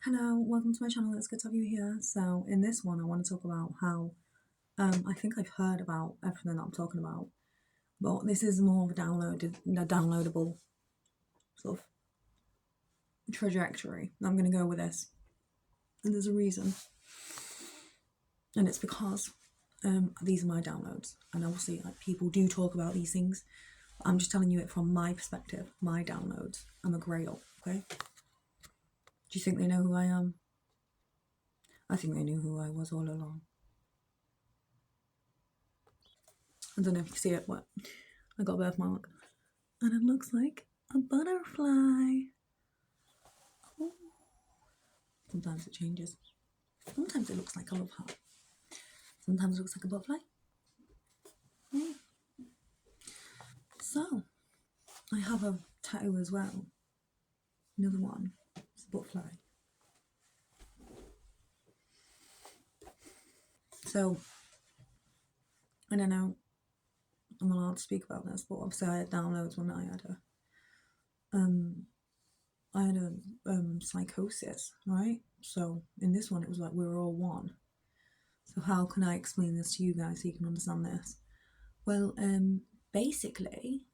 Hello, welcome to my channel. It's good to have you here. So in this one, I want to talk about how I think I've heard about everything that I'm talking about, but this is more of a downloadable sort of trajectory. I'm going to go with this, and there's a reason, and it's because these are my downloads, and obviously like people do talk about these things. But I'm just telling you it from my perspective, my downloads. I'm a grail, okay? Do you think they know who I am? I think they knew who I was all along. I don't know if you can see it, but I got a birthmark. And it looks like a butterfly. Ooh. Sometimes it changes. Sometimes it looks like a love heart. Sometimes it looks like a butterfly. Yeah. So, I have a tattoo as well. Another one. It's a butterfly. So, I don't know. I'm allowed to speak about this, but obviously I had downloads when I had a psychosis, right? So in this one, it was like we were all one. So how can I explain this to you guys so you can understand this? Well, basically,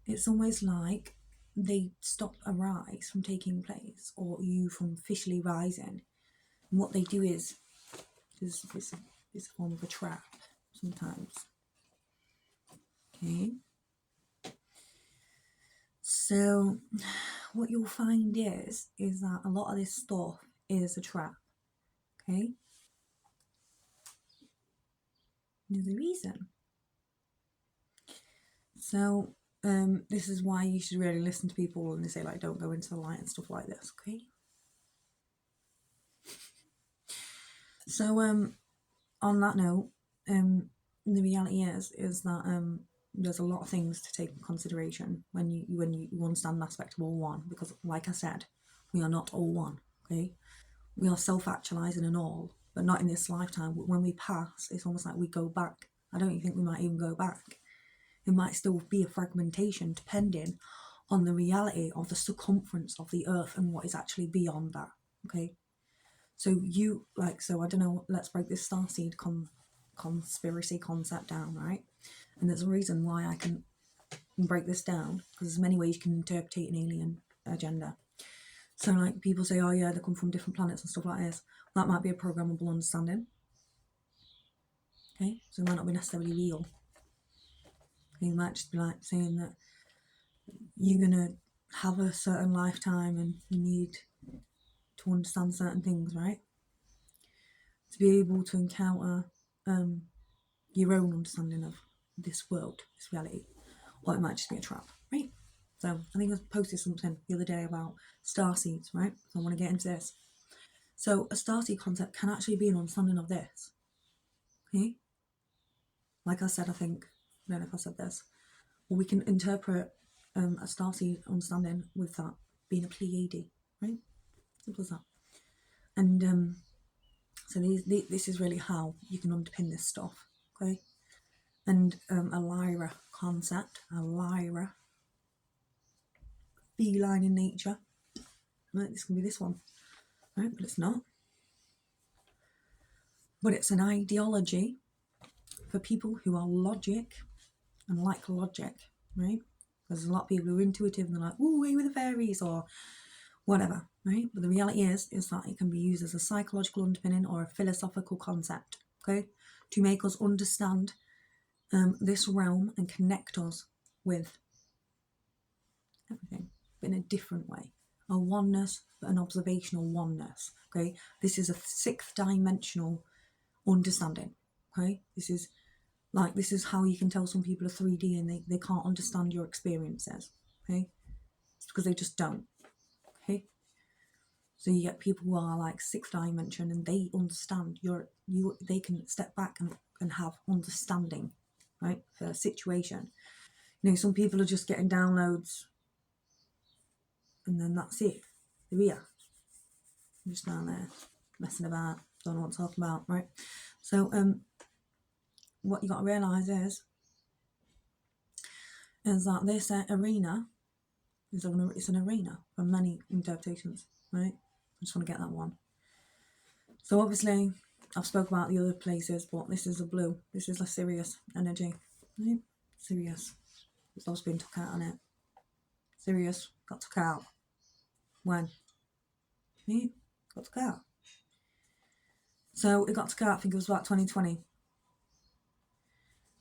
it's almost like they stop a rise from taking place or you from officially rising. And what they do is it's a form of a trap sometimes. Okay. So what you'll find is that a lot of this stuff is a trap. Okay. There's a reason. So this is why you should really listen to people when they say like don't go into the light and stuff like this, okay? So on that note, the reality is that there's a lot of things to take into consideration when you understand an aspect of all one, because like I said, we are not all one, okay? We are self-actualizing and all, but not in this lifetime. When we pass, it's almost like we go back. I don't even think we might even go back. It might still be a fragmentation depending on the reality of the circumference of the earth and what is actually beyond that, okay? So I don't know, let's break this starseed conspiracy concept down, right? And there's a reason why I can break this down, because there's many ways you can interpret an alien agenda. So like people say, oh yeah, they come from different planets and stuff like this. That might be a programmable understanding. Okay, so it might not be necessarily real. Okay, it might just be like saying that you're gonna have a certain lifetime and you need to understand certain things, right? To be able to encounter your own understanding of this world, this reality, or it might just be a trap, right? So I think I posted something the other day about starseeds, right? So I want to get into this. So a starseed concept can actually be an understanding of this. Okay? Like I said, I don't know if I said this, well, we can interpret a starseed understanding with that being a Pleiade, right? Simple as that. And so this is really how you can underpin this stuff, okay? And a Lyra concept, a Lyra, feline in nature. Right, this can be this one, right? But it's not. But it's an ideology for people who are logic and like logic, right? There's a lot of people who are intuitive and they're like, ooh, away with the fairies or whatever, right? But the reality is that it can be used as a psychological underpinning or a philosophical concept, okay? To make us understand this realm and connect us with everything, but in a different way. A oneness, but an observational oneness, okay? This is a sixth dimensional understanding, okay? This is how you can tell some people are 3D and they can't understand your experiences, okay? It's because they just don't, okay? So you get people who are like sixth dimension and they understand they can step back and have understanding, right, for a situation. You know, some people are just getting downloads and then that's it. They're here. I'm just down there messing about, don't know what to talk about, right? So what you got to realise is that this arena It's an arena for many interpretations, right? I just want to get that one. So obviously, I've spoke about the other places, but this is a blue. This is a Sirius energy, right? Sirius. Love's been took out on it. Sirius got took out. When? Right? Got took out. So it got took out, I think it was about 2020.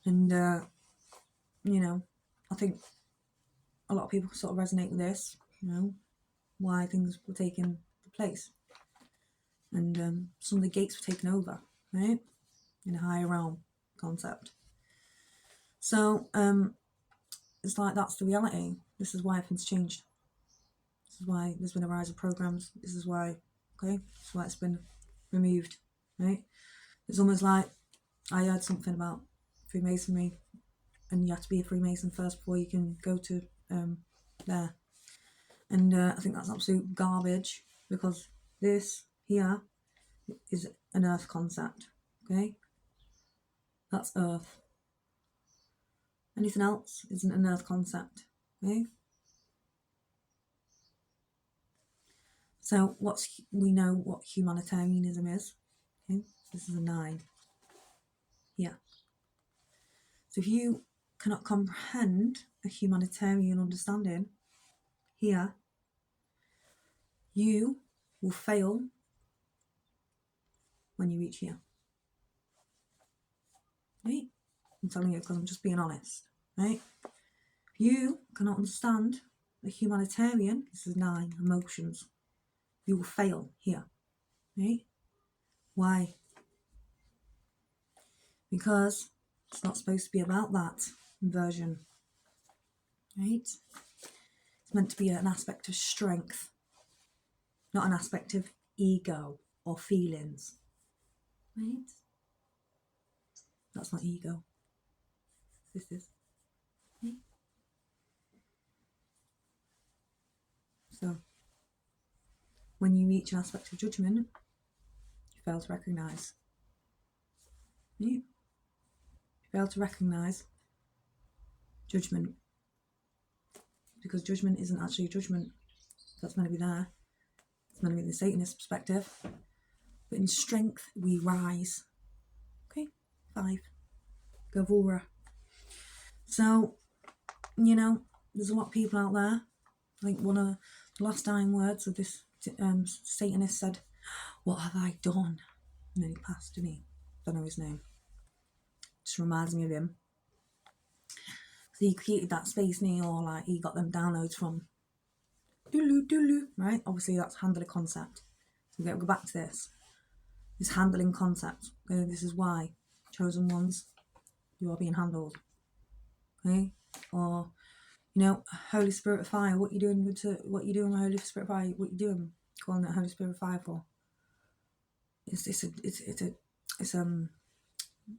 And, you know, I think a lot of people sort of resonate with this, you know, why things were taking place. And some of the gates were taken over, right? In a higher realm concept. So it's like that's the reality. This is why everything's changed. This is why there's been a rise of programs. This is why, okay, this is why it's been removed, right? It's almost like I heard something about Freemasonry, and you have to be a Freemason first before you can go to there. And I think that's absolute garbage, because this here is an earth concept, okay? That's earth. Anything else isn't an earth concept, okay? So we know what humanitarianism is, okay? This is a 9 here. So if you cannot comprehend a humanitarian understanding here, you will fail when you reach here. Right? I'm telling you because I'm just being honest. Right? If you cannot understand a humanitarian, this is 9, emotions, you will fail here. Right? Why? Because it's not supposed to be about that inversion. Right? It's meant to be an aspect of strength, not an aspect of ego or feelings. Right? That's not ego. This is. Right? So, when you reach an aspect of judgment, you fail to recognise. You fail to recognise judgment, because judgment isn't actually judgment. That's meant to be there. It's meant to be the Satanist perspective. But in strength, we rise. Okay, 5. Gavura. So, you know, there's a lot of people out there. I think one of the last dying words of this Satanist said, "What have I done?" And then he passed, didn't he? Don't know his name. Just reminds me of him. So he created that space, and he got them downloads from Dulu, right? Obviously, that's handling concept. So we've got to go back to this. This handling concept. Okay? This is why chosen ones, you are being handled. Okay? Or, you know, Holy Spirit of Fire. What you doing with Holy Spirit of Fire? What you doing? Calling it Holy Spirit of Fire for?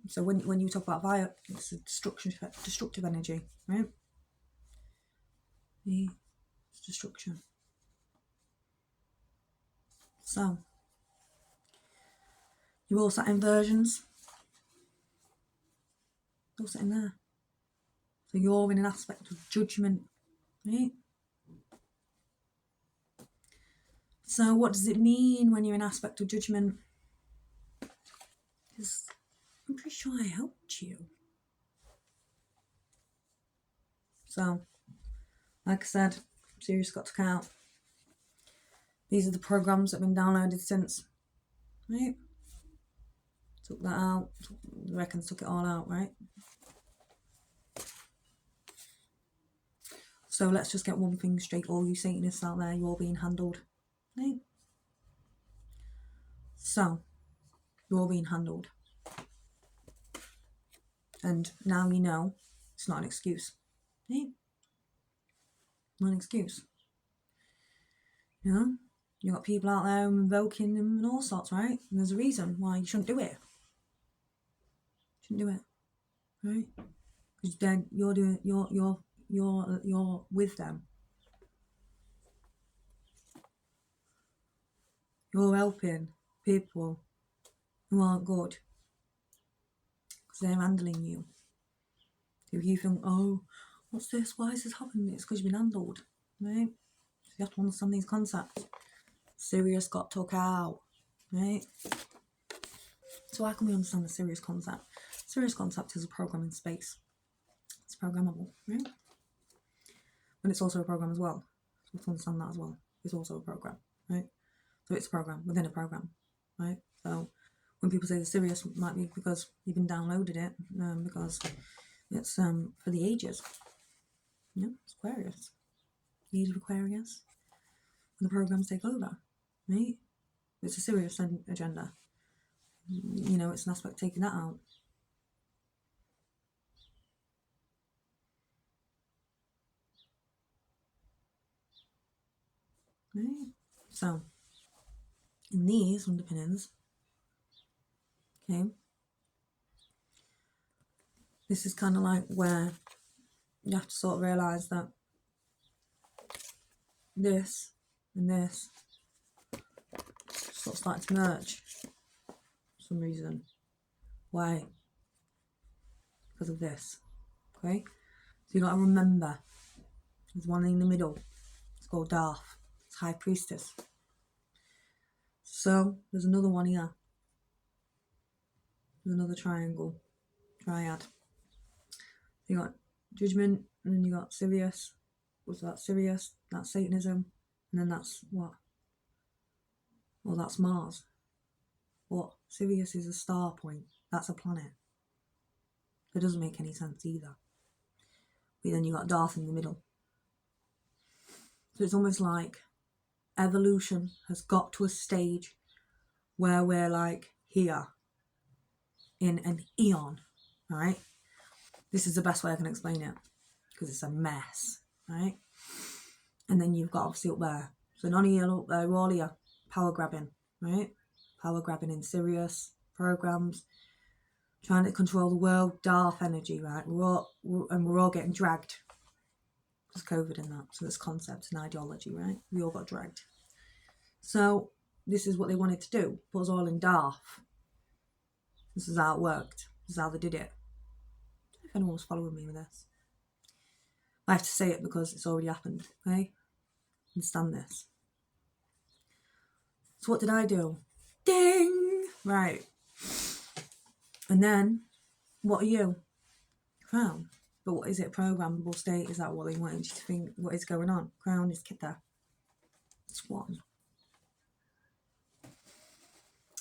So when you talk about fire, it's a destructive energy, right? Yeah, it's destruction. So you're all sat in versions. All sat in there. So you're in an aspect of judgment, right? So what does it mean when you're in aspect of judgment? Because I'm pretty sure I helped you. So, like I said, Sirius got took out. These are the programs that have been downloaded since, right? Took that out. The reckons took it all out, right? So let's just get one thing straight. All you Satanists out there, you're all being handled, right? So, you're all being handled. And now you know it's not an excuse, right? Not an excuse. You know? You've got people out there invoking them and all sorts, right? And there's a reason why you shouldn't do it. Shouldn't do it, right? Because then you're with them. You're helping people who aren't good, because they're handling you. If you think, oh, what's this? Why is this happening? It's because you've been handled. right? So you have to understand these concepts. Sirius got took out, right? So how can we understand the Sirius concept? Sirius concept is a program in space. It's programmable, right? But it's also a program as well. So we have to understand that as well. It's also a program, right? So it's a program within a program, right? So when people say the Sirius, might be because you've been downloaded it, because it's for the ages. Yeah, it's Aquarius. The age of Aquarius. And the programs take over, right? It's a serious agenda. You know, it's an aspect of taking that out. Right? So, in these underpinnings, okay, this is kind of like where you have to sort of realise that this and this sort of start to merge for some reason. Why? Because of this, okay? So you got to remember, there's one in the middle. It's called Darth. It's High Priestess. So there's another one here. There's another triad. You got Judgment, and then you got Sirius. What's that? Sirius. That's Satanism, and then that's what? Well, that's Mars. What? Sirius is a star point. That's a planet. It doesn't make any sense either. But then you got Darth in the middle. So it's almost like evolution has got to a stage where we're like here in an eon, right? This is the best way I can explain it because it's a mess, right? And then you've got obviously up there. So none of you up there, all here, power grabbing, right? Power grabbing in Sirius programs, trying to control the world, Darth energy, right? We're all getting dragged. There's COVID in that, so there's concepts and ideology, right? We all got dragged. So this is what they wanted to do, put us all in Darth. This is how it worked. This is how they did it. I don't know if anyone was following me with this. I have to say it because it's already happened, okay? Understand this. So what did I do? Ding! Right. And then, what are you? Crown. But what is it? Programmable state? Is that what they wanted you to think? What is going on? Crown is Kita. Swan.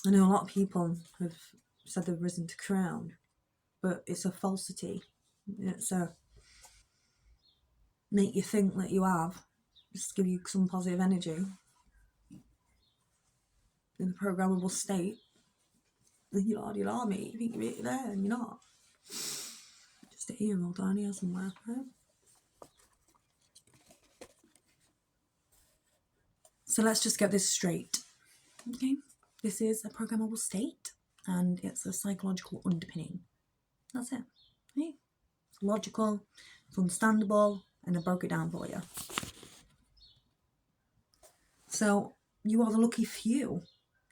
I know a lot of people have said they've risen to crown, but it's a falsity. It's a make you think that you have, just give you some positive energy in the programmable state. Then you are, mate. You think you're really there and you're not. Just a hero down here somewhere, right? So let's just get this straight. Okay, this is a programmable state and it's a psychological underpinning. That's it. Right? It's logical, it's understandable, and I broke it down for you. So you are the lucky few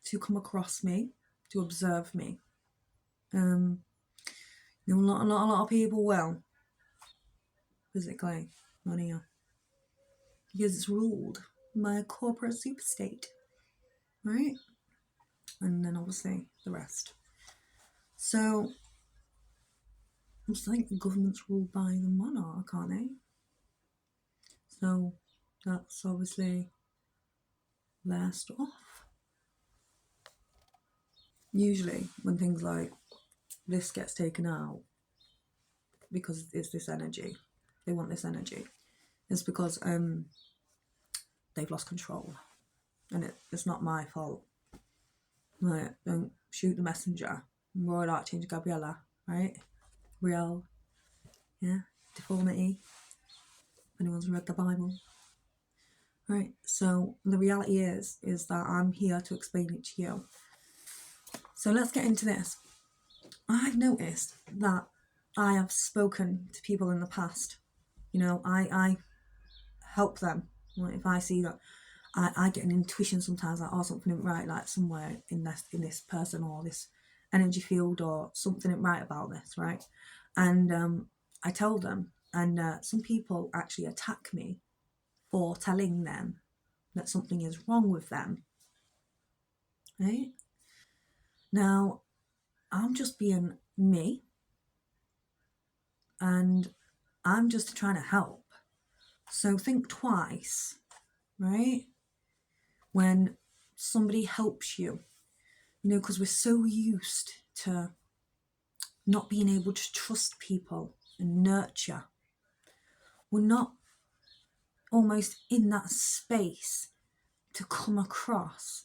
to come across me, to observe me. You know, a lot of people will, physically, not here, because it's ruled by a corporate super state, right? And then obviously the rest. So it's like the government's ruled by the monarch, aren't they? So that's obviously their stuff. Usually when things like this gets taken out, because it's this energy, they want this energy, it's because they've lost control, and it's not my fault. Like, don't shoot the messenger. Royal Archangel Gabriella, right? Real, yeah, deformity. If anyone's read the Bible, right? So the reality is that I'm here to explain it to you. So let's get into this. I've noticed that I have spoken to people in the past. You know, I help them. Like if I see that I get an intuition sometimes, like, oh, something ain't right, like somewhere in this person or this energy field, or something ain't right about this, right? And I tell them, and some people actually attack me foretelling them that something is wrong with them. Right? Now, I'm just being me, and I'm just trying to help. So think twice, right? When somebody helps you, because we're so used to not being able to trust people and nurture. We're not almost in that space to come across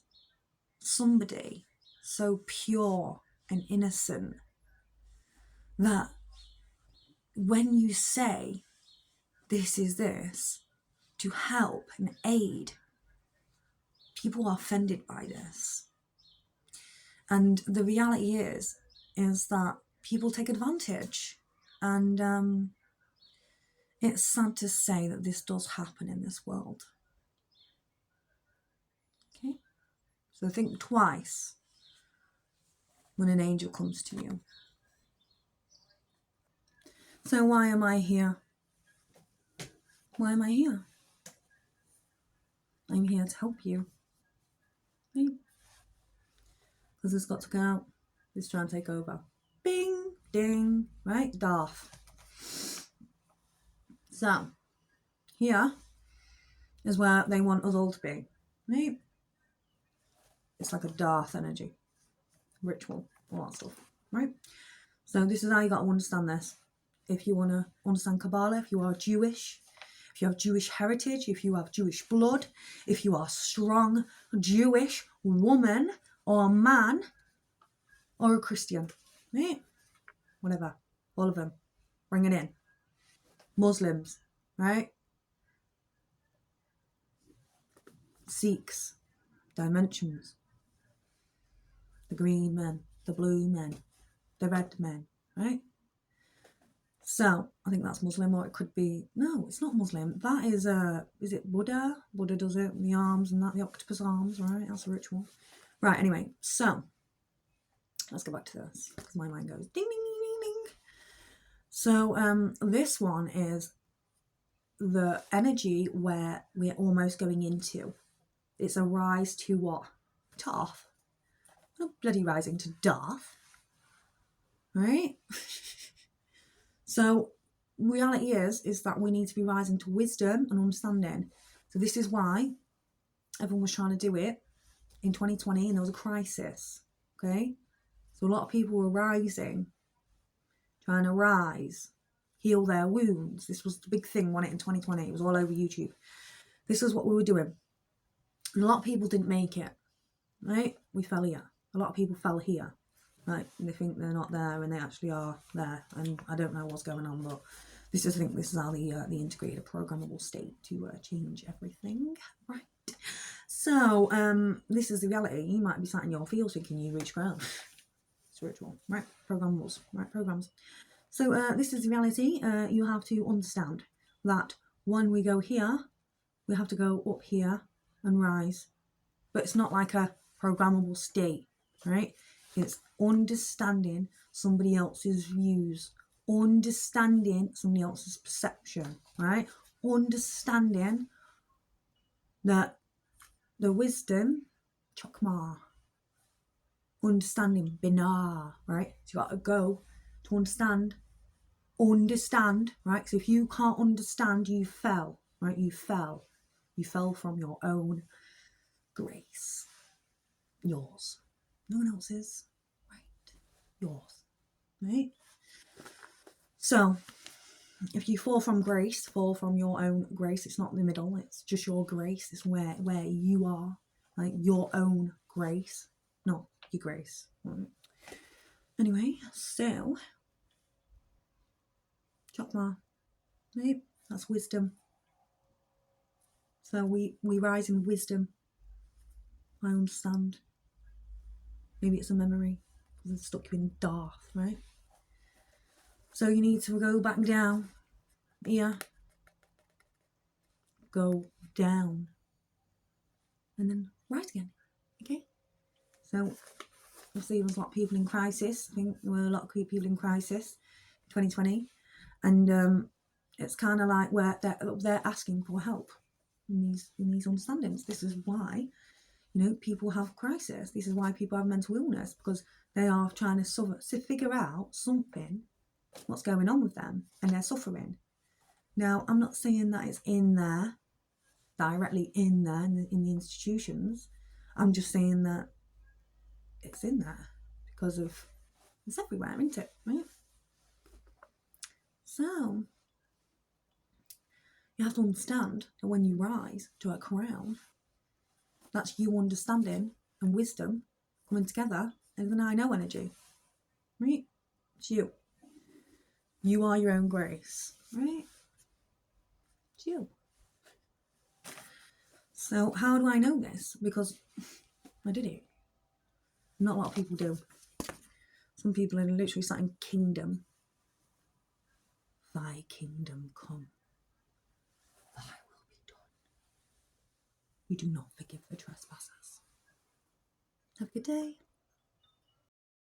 somebody so pure and innocent that when you say this is this to help and aid, people are offended by this. And the reality is that people take advantage. And it's sad to say that this does happen in this world. Okay? So think twice when an angel comes to you. So why am I here? Why am I here? I'm here to help you. Right? Because it's got to go out. It's trying to take over. Bing, ding, right? Darth. So, here is where they want us all to be. Right? It's like a Darth energy. Ritual. All that stuff. Right? So this is how you got to understand this. If you want to understand Kabbalah, if you are Jewish, if you have Jewish heritage, if you have Jewish blood, if you are a strong Jewish woman or man or a Christian, right? Whatever. All of them. Bring it in. Muslims, right? Sikhs, dimensions, the green men, the blue men, the red men, right? So I think that's Muslim, or it could be, no, it's not Muslim. That is it Buddha? Buddha does it, the arms and that, the octopus arms, right? That's a ritual. Right, anyway, so let's go back to this because my mind goes ding, ding, ding, ding, ding. So this one is the energy where we're almost going into. It's a rise to what? Darth. Not bloody rising to Darth. Right? So reality is that we need to be rising to wisdom and understanding. So this is why everyone was trying to do it in 2020 and there was a crisis. Okay? So a lot of people were rising, trying to rise, heal their wounds. This was the big thing, wasn't it, in 2020? It was all over YouTube. This was what we were doing. And a lot of people didn't make it, right? We fell here. A lot of people fell here, right? And they think they're not there and they actually are there. And I don't know what's going on, but I think this is how the integrated programmable state to change everything, right? So this is the reality. You might be sat in your field thinking you reach ground. Spiritual, right? Programmables, right? Programs. So this is the reality. You have to understand that when we go here, we have to go up here and rise. But it's not like a programmable state, right? It's understanding somebody else's views, understanding somebody else's perception, right? Understanding that the wisdom, chakma, understanding, binah, right? So you got to go to understand, right? So if you can't understand, you fell, right? You fell from your own grace. Yours. No one else's. Right. Yours. Right? So, if you fall from grace, fall from your own grace. It's not the middle. It's just your grace. It's where you are. Like your own grace. Not your grace. Right? Anyway, so, chakma. Right? That's wisdom. So we rise in wisdom. I understand. Maybe it's a memory because it's stuck you in Darth, right? So you need to go back down here, go down, and then rise again. Okay? So obviously there's a lot of people in crisis. I think there were a lot of people in crisis in 2020, and it's kind of like where they're asking for help. in these understandings. This is why, you know, people have crisis. This is why people have mental illness, because they are trying to figure out something, what's going on with them, and they're suffering. Now, I'm not saying that it's in there, directly in there, in the institutions. I'm just saying that it's in there because of, it's everywhere, isn't it, right? So, you have to understand that when you rise to a crown, that's you understanding and wisdom coming together as an I know energy, right? It's you. You are your own grace, right? It's you. So how do I know this? Because I did it. Not a lot of people do. Some people are literally sat in kingdom. Thy kingdom come. Thy will be done. We do not forgive the trespassers. Have a good day.